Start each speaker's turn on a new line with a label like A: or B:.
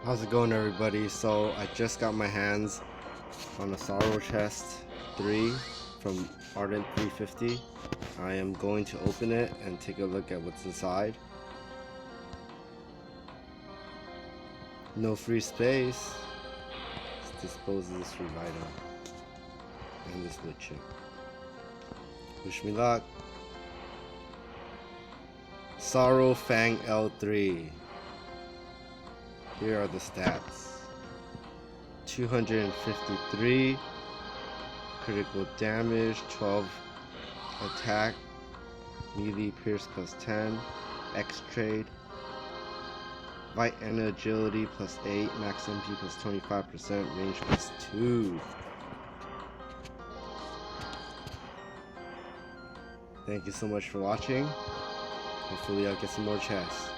A: How's it going, everybody? So I just got my hands on a Sauro chest 3 from Ardent 350. I am going to open it and take a look at what's inside. No free space. Let's dispose of this free item and this wood chip. Wish me luck. Sauro Fang L3. Here are the stats. 253 critical damage, 12 attack, melee pierce plus 10, X trade, fight and agility plus 8, max MP plus 25%, range plus 2. Thank you so much for watching. Hopefully I'll get some more chests.